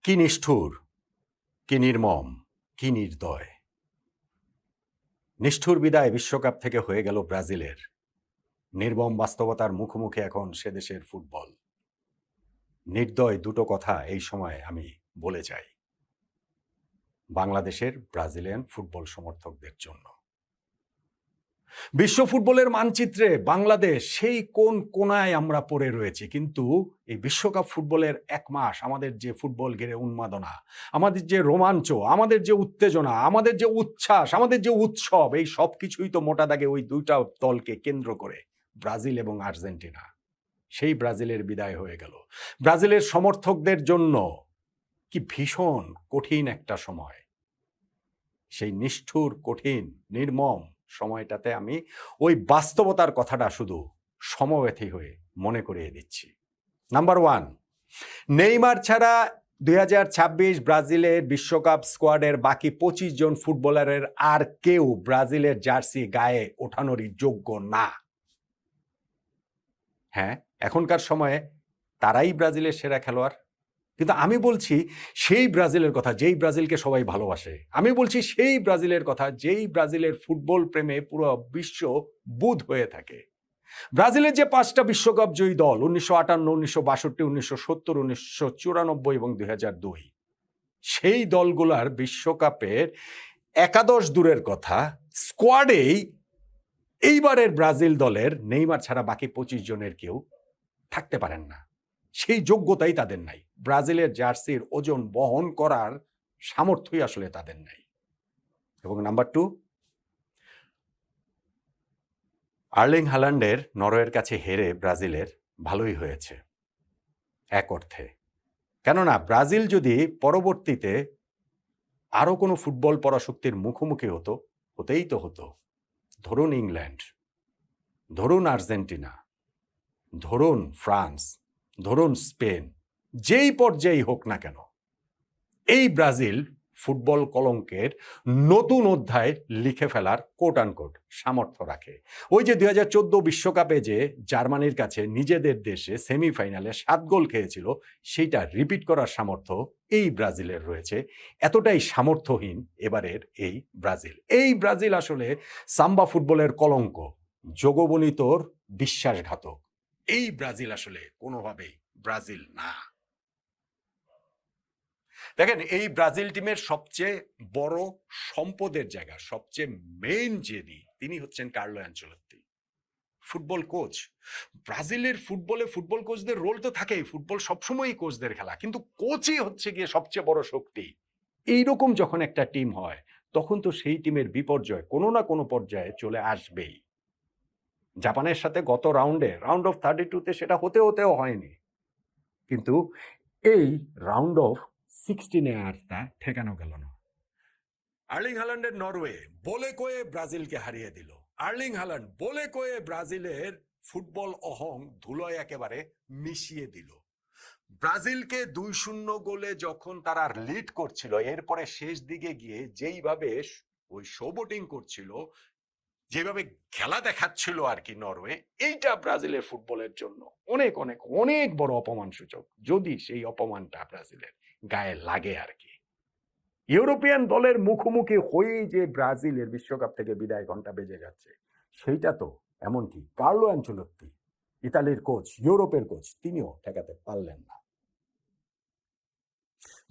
কি নিষ্ঠুর, কি নির্মম, কি নির্দয়। নিষ্ঠুর বিদায় বিশ্বকাপ থেকে হয়ে গেল ব্রাজিলের। নির্মম বাস্তবতার মুখোমুখি এখন সে দেশের ফুটবল। নির্দয় দুটো কথা এই সময় আমি বলে যাই বাংলাদেশের ব্রাজিলিয়ান ফুটবল সমর্থকদের জন্য। বিশ্ব ফুটবলের মানচিত্রে বাংলাদেশ সেই কোন কোনায় আমরা পড়ে রয়েছি, কিন্তু এই বিশ্বকাপ ফুটবলের এক মাস আমাদের যে ফুটবল ঘিরে উন্মাদনা, আমাদের যে রোমাঞ্চ, আমাদের যে উত্তেজনা, আমাদের যে উচ্ছ্বাস, আমাদের যে উৎসব, এই সব কিছুই তো মোটা দাগে ওই দুইটা দলকে কেন্দ্র করে, ব্রাজিল এবং আর্জেন্টিনা। সেই ব্রাজিলের বিদায় হয়ে গেল। ব্রাজিলের সমর্থকদের জন্য কি ভীষণ কঠিন একটা সময়। সেই নিষ্ঠুর, কঠিন, নির্মম সময়টাতে আমি ওই বাস্তবতার কথাটা শুধু সমব্যথী হয়ে মনে করিয়ে দিচ্ছি। নাম্বার 1, নেইমার ছাড়া 2026 ব্রাজিলের বিশ্বকাপ স্কোয়াডের বাকি 25 জন ফুটবলারের আর কেউ ব্রাজিলের জার্সি গায়ে ওঠানোরই যোগ্য না। হ্যাঁ, এখনকার সময়ে তারাই ব্রাজিলের সেরা খেলোয়াড়, কিন্তু আমি বলছি সেই ব্রাজিলের কথা যেই ব্রাজিলকে সবাই ভালোবাসে। আমি বলছি সেই ব্রাজিলের কথা যেই ব্রাজিলের ফুটবল প্রেমে পুরো বিশ্ব বুঁদ হয়ে থাকে। ব্রাজিলের যে 5টা বিশ্বকাপ জয়ী দল 1958, 1962, 1970, 1994 এবং 2002, সেই দলগুলার বিশ্বকাপের একাদশ দূরের কথা, স্কোয়াডেই এইবারের ব্রাজিল দলের নেইমার ছাড়া বাকি 25 জনের কেউ থাকতে পারেন না। সেই যোগ্যতাই তাদের নাই। ব্রাজিলের জার্সির ওজন বহন করার সামর্থ্যই আসলে তাদের নাই। এবং নাম্বার 2, আর্লিং হাল্যান্ডের নরওয়ের কাছে হেরে ব্রাজিলের ভালোই হয়েছে এক অর্থে। কেননা ব্রাজিল যদি পরবর্তীতে আরো কোনো ফুটবল পরাশক্তির মুখোমুখি হতো, হতেই তো হতো। ধরুন ইংল্যান্ড, ধরুন আর্জেন্টিনা, ধরুন ফ্রান্স, ধরুন স্পেন, যেই পর্যায়েই হোক না কেন, এই ব্রাজিল ফুটবল কলঙ্কের নতুন অধ্যায় লিখে ফেলার কোট আনকোট সামর্থ্য রাখে। ওই যে 2014 বিশ্বকাপে যে জার্মানির কাছে নিজেদের দেশে সেমিফাইনালে 7 গোল খেয়েছিল, সেইটা রিপিট করার সামর্থ্য এই ব্রাজিলের রয়েছে। এতটাই সামর্থ্যহীন এবারের এই ব্রাজিল। এই ব্রাজিল আসলে সাম্বা ফুটবলের কলঙ্ক, যোগবনিতর বিশ্বাসঘাতক। এই ব্রাজিল আসলে কোনোভাবেই ব্রাজিল না। দেখেন, এই ব্রাজিল টিমের সবচেয়ে বড় সম্পদের জায়গা, সবচেয়ে মেইন যিনি, তিনি হচ্ছেন কার্লো অ্যানচেলত্তি, ফুটবল কোচ। ব্রাজিলের ফুটবলে ফুটবল কোচদের রোল তো থাকেই, ফুটবল সবসময়ই কোচদের খেলা, কিন্তু কোচই হচ্ছে গিয়ে সবচেয়ে বড় শক্তি। এইরকম যখন একটা টিম হয়, তখন তো সেই টিমের বিপর্যয় কোনো না কোনো পর্যায়ে চলে আসবেই। জাপানের সাথে গত রাউন্ড অফ 32-তে সেটা হতেও হয়নি, কিন্তু এই রাউন্ড অফ 16-এ আর তা ঠেকানো গেল না। আর্লিং হাল্যান্ডের নরওয়ে বলে কয়ে ব্রাজিলকে হারিয়ে দিল। আর্লিং হাল্যান্ড বলে কয়ে ব্রাজিলের ফুটবল অহং ধুলোয় একেবারে মিশিয়ে দিল। ব্রাজিলকে 2-0 গোলে যখন তারা লিড করছিল, এরপরে শেষ দিকে গিয়ে যেইভাবে ওই শো বোটিং করছিল, যেভাবে খেলা দেখাচ্ছিল আর কি নরওয়ে, এইটা ব্রাজিলের ফুটবলের জন্য অনেক অনেক অনেক বড় অপমান সূচক, যদি সেই অপমানটা ব্রাজিলের গায়ে লাগে আর কি। ইউরোপিয়ান দলের মুখোমুখি হয়েই যে ব্রাজিলের বিশ্বকাপ থেকে বিদায় ঘন্টা বেজে যাচ্ছে, সেইটা তো এমনকি কার্লো অ্যানচেলত্তি, ইতালির কোচ, ইউরোপের কোচ, তিনিও ঠেকাতে পারলেন না।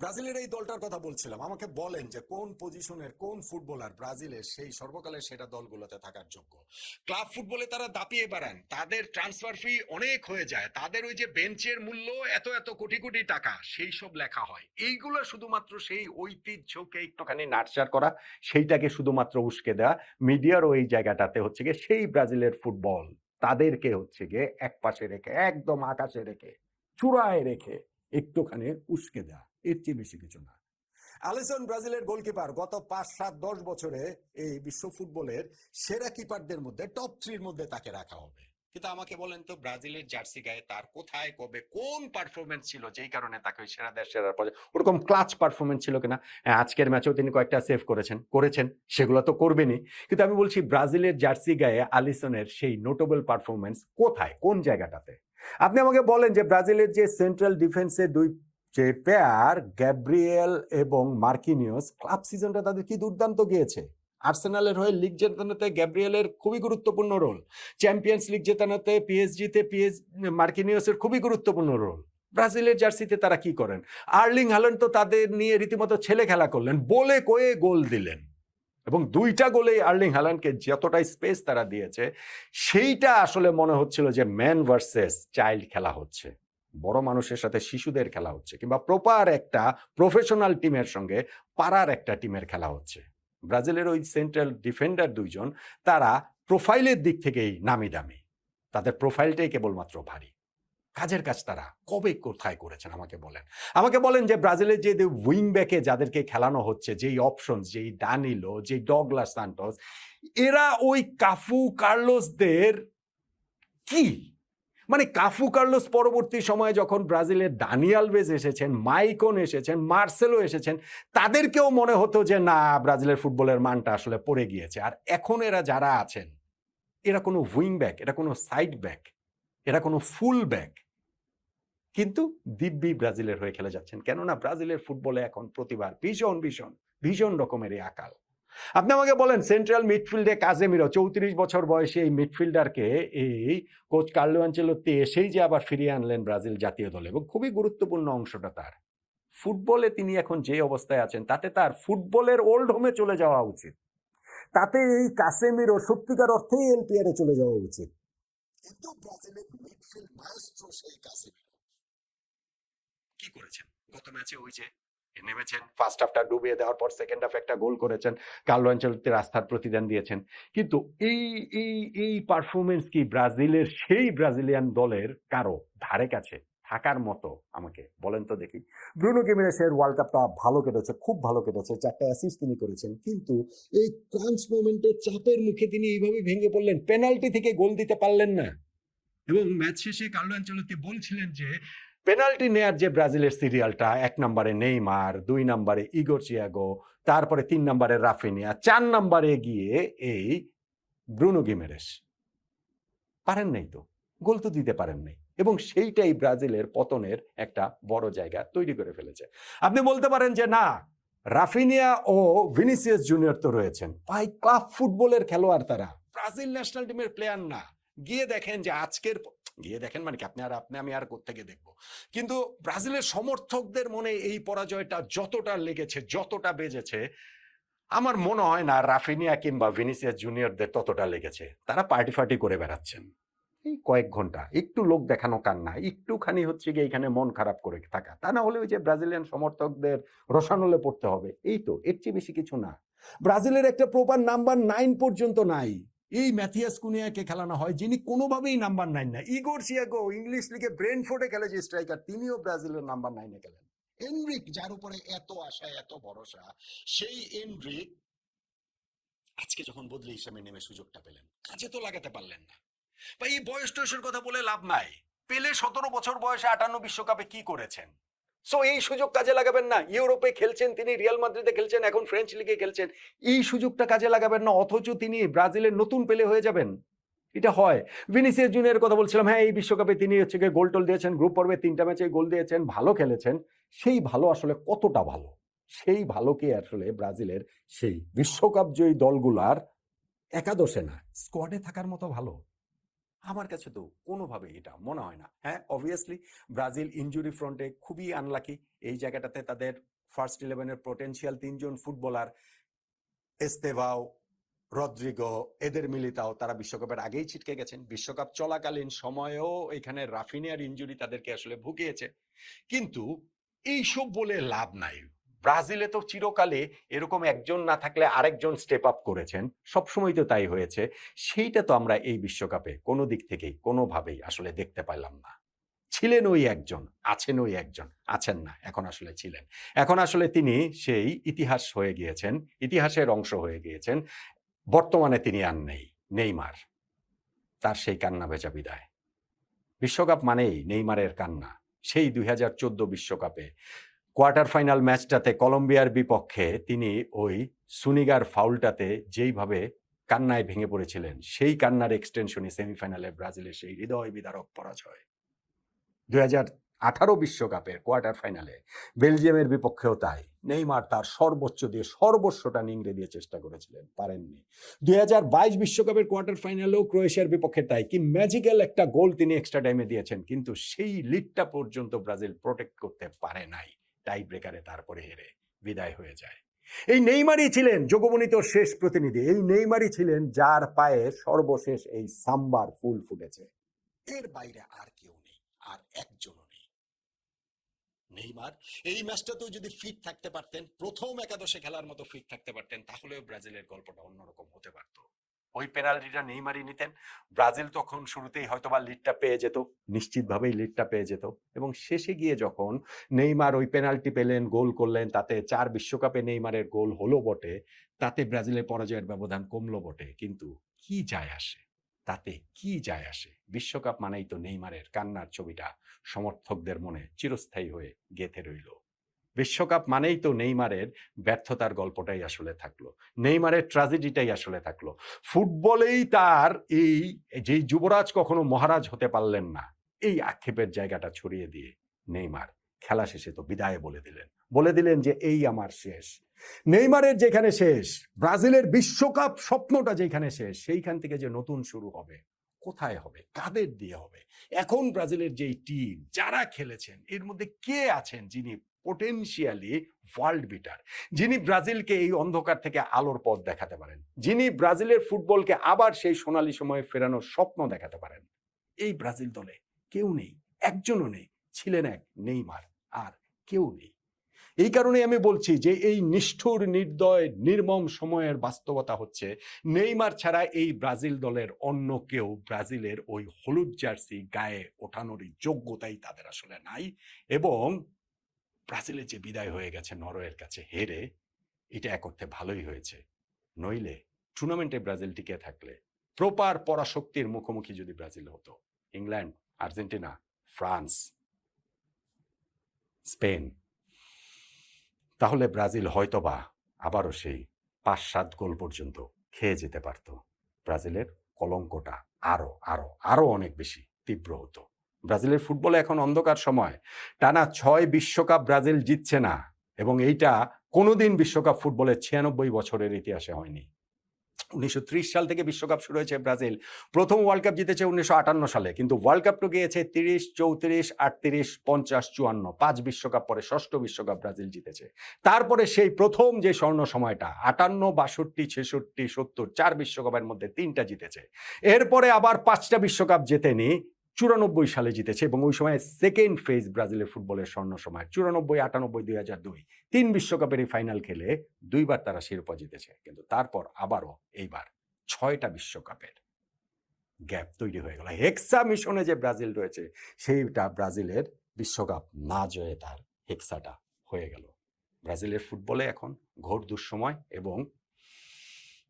ব্রাজিলের এই দলটার কথা বলছিলাম, আমাকে বলেন যে কোন পজিশনের কোন ফুটবলার ব্রাজিলের সেই সর্বকালের সেরা দলগুলোতে থাকার যোগ্য। ক্লাব ফুটবলে তারা দাপিয়ে বেড়ান, তাদের ট্রান্সফার ফি অনেক হয়ে যায়, তাদের ওই যে বেঞ্চের মূল্য এত এত কোটি কোটি টাকা, সেই সব লেখা হয়। এইগুলো শুধুমাত্র সেই ঐতিহ্যকে একটুখানি নার্চার করা, সেইটাকে শুধুমাত্র উস্কে দেওয়া। মিডিয়ার ওই জায়গাটাতে হচ্ছে গিয়ে সেই ব্রাজিলের ফুটবল তাদেরকে হচ্ছে গিয়ে এক পাশে রেখে, একদম আকাশে রেখে, চূড়ায় রেখে একটুখানি উস্কে দেওয়া, এর চেয়ে বেশি কিছু না। আলিসন ব্রাজিলের গোলকিপার, গত 5-7-10 বছরে এই বিশ্ব ফুটবলের সেরা কিপারদের মধ্যে টপ 3-র মধ্যে তাকে রাখা হবে। কিন্তু আমাকে বলেন তো, ব্রাজিলের জার্সি গায়ে তার কোথায় কবে কোন পারফরমেন্স ছিল যেই কারণে তাকে ওই সেরার পরে ওরকম ক্লাচ পারফরমেন্স ছিল কিনা? আজকের ম্যাচেও তিনি কয়েকটা সেভ করেছেন, সেগুলো তো করবেনই, কিন্তু আমি বলছি ব্রাজিলের জার্সি গায়ে আলিসনের সেই নোটেবল পারফরমেন্স কোথায়, কোন জায়গাটাতে? আপনি আমাকে বলেন যে ব্রাজিলের যে সেন্ট্রাল ডিফেন্সে 2 যে পেয়ার গ্যাব্রিয়েল এবং মার্কিনিওস, ক্লাব সিজনটা তাদের কি দুর্দান্ত গিয়েছে। আর্সেনালের হয়ে লিগ জেতানোতে গ্যাব্রিয়েলের খুবই গুরুত্বপূর্ণ রোল, চ্যাম্পিয়ন্স লিগ জেতানোতে পিএসজিতে মার্কিনিওসের খুবই গুরুত্বপূর্ণ রোল। ব্রাজিলের জার্সিতে তারা কি করেন? আর্লিং হ্যালান্ড তো তাদের নিয়ে রীতিমতো ছেলে খেলা করলেন, বলে কয়ে গোল দিলেন, এবং 2টা গোলেই আর্লিং হ্যালান্ডকে যতটা স্পেস তারা দিয়েছে সেইটা আসলে মনে হচ্ছিল যে ম্যান ভার্সেস চাইল্ড খেলা হচ্ছে, বড় মানুষের সাথে শিশুদের খেলা হচ্ছে, কিংবা প্রপার একটা প্রফেশনাল টিমের সঙ্গে পাড়ার একটা টিমের খেলা হচ্ছে। ব্রাজিলের ওই সেন্ট্রাল ডিফেন্ডার 2জন তারা প্রোফাইলের দিক থেকেই নামি দামি, তাদের প্রোফাইলটাই কেবলমাত্র ভারী। কাজের কাজ তারা কবে কোথায় করেছেন আমাকে বলেন যে ব্রাজিলের যে উইং ব্যাকে যাদেরকে খেলানো হচ্ছে, যেই অপশন, যেই ডানিলো, যেই ডগলাস সান্টোস, এরা ওই কাফু কার্লোসদের কি, মানে কাফু কার্লোস পরবর্তী সময়ে যখন ব্রাজিলের দানি আলভেজ এসেছেন, মাইকন এসেছেন, মার্সেলো এসেছেন, তাদেরকেও মনে হতো যে না, ব্রাজিলের ফুটবলের মানটা আসলে পড়ে গিয়েছে। আর এখন এরা যারা আছেন, এরা কোনো উইং ব্যাক, এরা কোনো সাইড ব্যাক, এরা কোনো ফুল ব্যাক, কিন্তু দিব্যি ব্রাজিলের হয়ে খেলে যাচ্ছেন। কেননা ব্রাজিলের ফুটবলে এখন প্রতিবার ভীষণ ভীষণ ভীষণ রকমেরই আকাল। আপনি আমাকে বলেন, সেন্ট্রাল মিডফিল্ডে কাজেমিরো, 34 বছর বয়সে এই মিডফিল্ডারকে এই কোচ কার্লো আনচেলোত্তি এসেই যে আবার ফিরিয়ে আনলেন ব্রাজিল জাতীয় দলে, এবং খুবই গুরুত্বপূর্ণ অংশটা তার। ফুটবলে তিনি এখন যে অবস্থায় আছেন তাতে তার ফুটবলের ওল্ড হোমে চলে যাওয়া উচিত, তাতে এই কাসেমিরো সত্যিকার অর্থেই এলপিআরে চলে যাওয়া উচিত। কিন্তু ব্রাজিলের মিডফিল্ড মাস্টার সেই কাসেমিরো কি করেছেন গত ম্যাচে? ওই যে নেমেছেন, ফার্স্ট হাফটা ডুবিয়ে দেওয়ার পর সেকেন্ড হাফে একটা গোল করেছেন, কার্লো আনচেলোত্তির আস্থার প্রতিদান দিয়েছেন। কিন্তু এই এই এই পারফরমেন্স কি ব্রাজিলের সেই ব্রাজিলিয়ান দলের কারো ধারে কাছে থাকার মতো? আমাকে বলেন তো দেখি। ব্রুনো গিমেরেসের ওয়ার্ল্ড কাপটা ভালো কেটেছে, খুব ভালো কেটেছে, 4টা অ্যাসিস্ট তিনি করেছেন, কিন্তু এই ক্রাঞ্চ মোমেন্টের চাপের মুখে তিনি এইভাবে ভেঙে পড়লেন, পেনাল্টি থেকে গোল দিতে পারলেন না। এবং ম্যাচ শেষে কার্লো আনচেলোত্তি বলছিলেন যে পেনাল্টি নেয়ার যে ব্রাজিলের সিরিয়ালটা, 1 নম্বরে নেইমার, 2 নম্বরে ইগোর চিয়াগো, তারপরে 3 নম্বরে রাফিনিয়া, 4 নম্বরে গিয়ে এই ব্রুনো গিমেরেস, পারেন নাই তো, গোল তো দিতে পারেন নাই, এবং সেইটাই ব্রাজিলের পতনের একটা বড় জায়গা তৈরি করে ফেলেছে। আপনি বলতে পারেন যে না, রাফিনিয়া ও ভিনিসিয়াস জুনিয়র তো রয়েছেন, ভাই ক্লাব ফুটবলের খেলোয়াড় তারা, ব্রাজিল ন্যাশনাল টিমের প্লেয়ার না। গিয়ে দেখেন যে আজকের, গিয়ে দেখেন মানে কি, আমি আর কোত্থেকে দেখবো, কিন্তু ব্রাজিলের সমর্থকদের মনে এই পরাজয়টা যতটা লেগেছে, যতটা বেজেছে, আমার মনে হয় না রাফিনিয়া কিংবা ভিনিসিয়াস জুনিয়রদের ততটা লেগেছে। তারা পার্টি ফার্টি করে বেড়াচ্ছেন এই কয়েক ঘন্টা, একটু লোক দেখানো কান্না, একটুখানি হচ্ছে গিয়ে এখানে মন খারাপ করে থাকা, তা না হলে ওই যে ব্রাজিলিয়ান সমর্থকদের রসানলে পড়তে হবে, এই তো, এর চেয়ে বেশি কিছু না। ব্রাজিলের একটা প্রপার নাম্বার 9 পর্যন্ত নাই। এই ম্যাথিয়াস কুনিয়াকে খেলানো হয়, যিনি কোনোভাবেই নাম্বার 9 না। ইগোর সিয়াগো ইংলিশ লিগে ব্রেন্টফোর্ডে খেলে যে স্ট্রাইকার, তিনিও ব্রাজিলের নাম্বার 9-এ খেলেন। এনরিক, যার উপরে এত আশা, এত ভরসা, সেই এনরিক আজকে যখন বদলি হিসেবে নেমে সুযোগটা পেলেন, কাজে তো লাগাতে পারলেন না। বা এই বয়স টয়সের কথা বলে লাভ নাই। পেলে 17 বছর বয়সে 58 বিশ্বকাপে কি করেছেন? সো এই সুযোগ কাজে লাগাবেন না। ইউরোপে খেলছেন তিনি, রিয়াল মাদ্রিদে খেলছেন, এখন ফ্রেঞ্চ লিগে খেলছেন, এই সুযোগটা কাজে লাগাবেন না, অথচ তিনি ব্রাজিলের নতুন পেলে হয়ে যাবেন। এটা হয়। ভিনিসিয়াস জুনিয়রের কথা বলছিলাম, হ্যাঁ এই বিশ্বকাপে তিনি হচ্ছে গিয়ে গোল টোল দিয়েছেন, গ্রুপ পর্বে 3টা ম্যাচে গোল দিয়েছেন, ভালো খেলেছেন। সেই ভালো আসলে কতটা ভালো, সেই ভালোকে আসলে ব্রাজিলের সেই বিশ্বকাপ জয়ী দলগুলার একাদশে না, স্কোয়াডে থাকার মতো ভালো আমার কাছে তো কোনোভাবে এটা মনে হয় না। হ্যাঁ, অবভিয়াসলি ব্রাজিল ইনজুরি ফ্রন্টে খুবই আনলাকি। এই জায়গাটাতে তাদের ফার্স্ট 11-এর পোটেনশিয়াল 3জন ফুটবলার, এস্তেভাও, রদ্রিগো, এদের মিলিতাও, তারা বিশ্বকাপের আগেই ছিটকে গেছেন। বিশ্বকাপ চলাকালীন সময়েও এখানে রাফিনিয়ার ইনজুরি তাদেরকে আসলে ভুগিয়েছে। কিন্তু এইসব বলে লাভ নাই। ব্রাজিলে তো চিরকালে এরকম একজন না থাকলে আরেকজন স্টেপ আপ করেছেন, সবসময় তো তাই হয়েছে। সেইটা তো আমরা এই বিশ্বকাপে কোনো দিক থেকেই কোনোভাবেই আসলে দেখতে পাইলাম না। ছিলেন ওই একজন, আছেন ওই একজন, আছেন না, এখন আসলে ছিলেন, এখন আসলে তিনি সেই ইতিহাস হয়ে গিয়েছেন, ইতিহাসের অংশ হয়ে গিয়েছেন। বর্তমানে তিনি আর নেই, নেইমার, তার সেই কান্না ভেজা বিদায়। বিশ্বকাপ মানেই নেইমারের কান্না। সেই 2014 বিশ্বকাপে কোয়ার্টার ফাইনাল ম্যাচটাতে কলম্বিয়ার বিপক্ষে তিনি ওই সুনিগার ফাউলটাতে যেইভাবে কান্নায় ভেঙে পড়েছিলেন, সেই কান্নার এক্সটেনশনই সেমিফাইনালে ব্রাজিলের সেই হৃদয় বিদারক পরাজয়। বিশ্বকাপের কোয়ার্টার ফাইনালে বেলজিয়ামের বিপক্ষেও তাই। নেইমার তার সর্বোচ্চ দিয়ে সর্বস্বটা নিংড়ে দিয়ে চেষ্টা করেছিলেন, পারেননি। 2022 বিশ্বকাপের কোয়ার্টার ফাইনালেও ক্রোয়েশিয়ার বিপক্ষে তাই। কি ম্যাজিক্যাল একটা গোল তিনি এক্সট্রা টাইমে দিয়েছেন, কিন্তু সেই লিডটা পর্যন্ত ব্রাজিল প্রোটেক্ট করতে পারে নাই। টাই ব্রেকারে তারপরে হেরে বিদায় হয়ে যায়। এই নেইমারই ছিলেন যোগবনিত শেষ প্রতিনিধি। এই নেইমারই ছিলেন যার পায়ে সর্বশেষ এই সাম্বার ফুল ফুটেছে। এর বাইরে আর কেউ নেই, আর একজনও নেই। নেইমার এই ম্যাচটাতেও যদি ফিট থাকতে পারতেন, প্রথম একাদশে খেলার মতো ফিট থাকতে পারতেন, তাহলেও ব্রাজিলের গল্পটা অন্যরকম হতে পারত। ওই পেনাল্টিটা নেইমারই নিতেন, ব্রাজিল তখন শুরুতেই হয়তোবা লিডটা পেয়ে যেত, নিশ্চিতভাবেই লিডটা পেয়ে যেত। এবং শেষে গিয়ে যখন নেইমার ওই পেনাল্টি পেলেন, গোল করলেন, তাতে 4 বিশ্বকাপে নেইমারের গোল হলো বটে, তাতে ব্রাজিলের পরাজয়ের ব্যবধান কমলো বটে, কিন্তু কি যায় আসে? তাতে কি যায় আসে? বিশ্বকাপ মানেই তো নেইমারের কান্নার ছবিটা সমর্থকদের মনে চিরস্থায়ী হয়ে গেঁথে রইল। বিশ্বকাপ মানেই তো নেইমারের ব্যর্থতার গল্পটাই আসলে থাকলো, নেইমারের ট্র্যাজেডিটাই আসলে থাকলো। ফুটবলেই তার এই যেই যুবরাজ কখনো মহারাজ হতে পারলেন না, এই আক্ষেপের জায়গাটা ছড়িয়ে দিয়ে নেইমার খেলা শেষে তো বিদায় বলে দিলেন যে এই আমার শেষ। নেইমারের যেখানে শেষ, ব্রাজিলের বিশ্বকাপ স্বপ্নটা যেখানে শেষ, সেইখান থেকে যে নতুন শুরু হবে, কোথায় হবে, কাদের দিয়ে হবে? এখন ব্রাজিলের যেই টিম যারা খেলেছেন, এর মধ্যে কে আছেন যিনি পোটেনশিয়ালি ওয়ার্ল্ড বিটার, যিনি ব্রাজিলকে এই অন্ধকার থেকে আলোর পথ দেখাতে পারেন, যিনি ব্রাজিলের ফুটবলকে আবার সেই সোনালী সময়ে ফেরানোর স্বপ্ন দেখাতে পারেন? এই ব্রাজিল দলে কেউ নেই, একজনও নেই। ছিলেন এক নেইমার, আর কেউ নেই। এই কারণে আমি বলছি যে এই নিষ্ঠুর, নির্দয়, নির্মম সময়ের বাস্তবতা হচ্ছে নেইমার ছাড়া এই ব্রাজিল দলের অন্য কেউ ব্রাজিলের ওই হলুদ জার্সি গায়ে ওঠানোরই যোগ্যতাই তাদের আসলে নাই। এবং ব্রাজিলে যে বিদায় হয়ে গেছে নরওয়ের কাছে হেরে, এটা এক অর্থে ভালোই হয়েছে। নইলে টুর্নামেন্টে ব্রাজিল টিকে থাকলে, প্রপার পরাশক্তির মুখোমুখি যদি ব্রাজিল হতো, ইংল্যান্ড, আর্জেন্টিনা, ফ্রান্স, স্পেন, তাহলে ব্রাজিল হয়তোবা আবারও সেই 5-7 গোল পর্যন্ত খেয়ে যেতে পারত। ব্রাজিলের কলঙ্কটা আরো আরো আরো অনেক বেশি তীব্র হতো। ব্রাজিলের ফুটবলে এখন অন্ধকার সময়। টানা 6 বিশ্বকাপ ব্রাজিল জিতছে না, এবং এইটা কোনোদিন বিশ্বকাপ ফুটবলের 96 বছরের ইতিহাসে হয়নি। 1930 সাল থেকে বিশ্বকাপ শুরু হয়েছে ব্রাজিল, প্রথম ওয়ার্ল্ড কাপ জিতেছে 1958 সালে, কিন্তু ওয়ার্ল্ড কাপ তো গিয়েছে 30, 34, 38, 50, 54, 5 বিশ্বকাপ পরে ষষ্ঠ বিশ্বকাপ ব্রাজিল জিতেছে। তারপরে সেই প্রথম যে স্বর্ণ সময়টা 58, 62, 66, 70, 4 বিশ্বকাপের মধ্যে 3টা জিতেছে। এরপরে আবার 5টা বিশ্বকাপ জেতেনি, 94 সালে জিতেছে, এবং ওই সময় সেকেন্ড ফেজ ব্রাজিলের ফুটবলের স্বর্ণ সময় 94, 98, 2002, 3 বিশ্বকাপেরই ফাইনাল খেলে 2বার তারা শিরোপা জিতেছে। কিন্তু তারপর আবারও এইবার 6টা বিশ্বকাপের গ্যাপ তৈরি হয়ে গেল। হেক্সা মিশনে যে ব্রাজিল রয়েছে, সেইটা ব্রাজিলের বিশ্বকাপ না জয়ে তার হেক্সাটা হয়ে গেল। ব্রাজিলের ফুটবলে এখন ঘোর দুঃসময়, এবং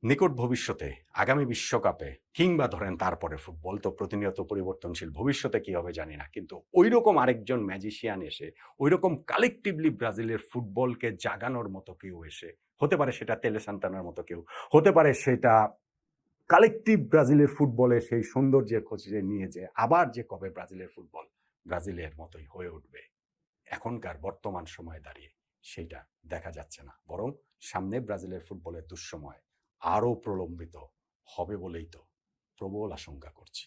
নিকট ভবিষ্যতে আগামী বিশ্বকাপে কিংবা ধরেন তারপরে, ফুটবল তো প্রতিনিয়ত পরিবর্তনশীল, ভবিষ্যতে কি হবে জানি না, কিন্তু ওই রকম আরেকজন ম্যাজিশিয়ান এসে ওই রকম কালেকটিভলি ব্রাজিলের ফুটবলকে জাগানোর মতো কেউ এসে, হতে পারে সেটা তেলে সান্তানার মতো কেউ, হতে পারে সেটা কালেকটিভ ব্রাজিলের ফুটবলে সেই সৌন্দর্যের খোঁজে নিয়ে যে আবার যে কবে ব্রাজিলের ফুটবল ব্রাজিলের মতোই হয়ে উঠবে, এখনকার বর্তমান সময়ে দাঁড়িয়ে সেইটা দেখা যাচ্ছে না। বরং সামনে ব্রাজিলের ফুটবলের দুঃসময় আরো প্রলম্বিত হবে বলেই তো প্রবল আশঙ্কা করছি।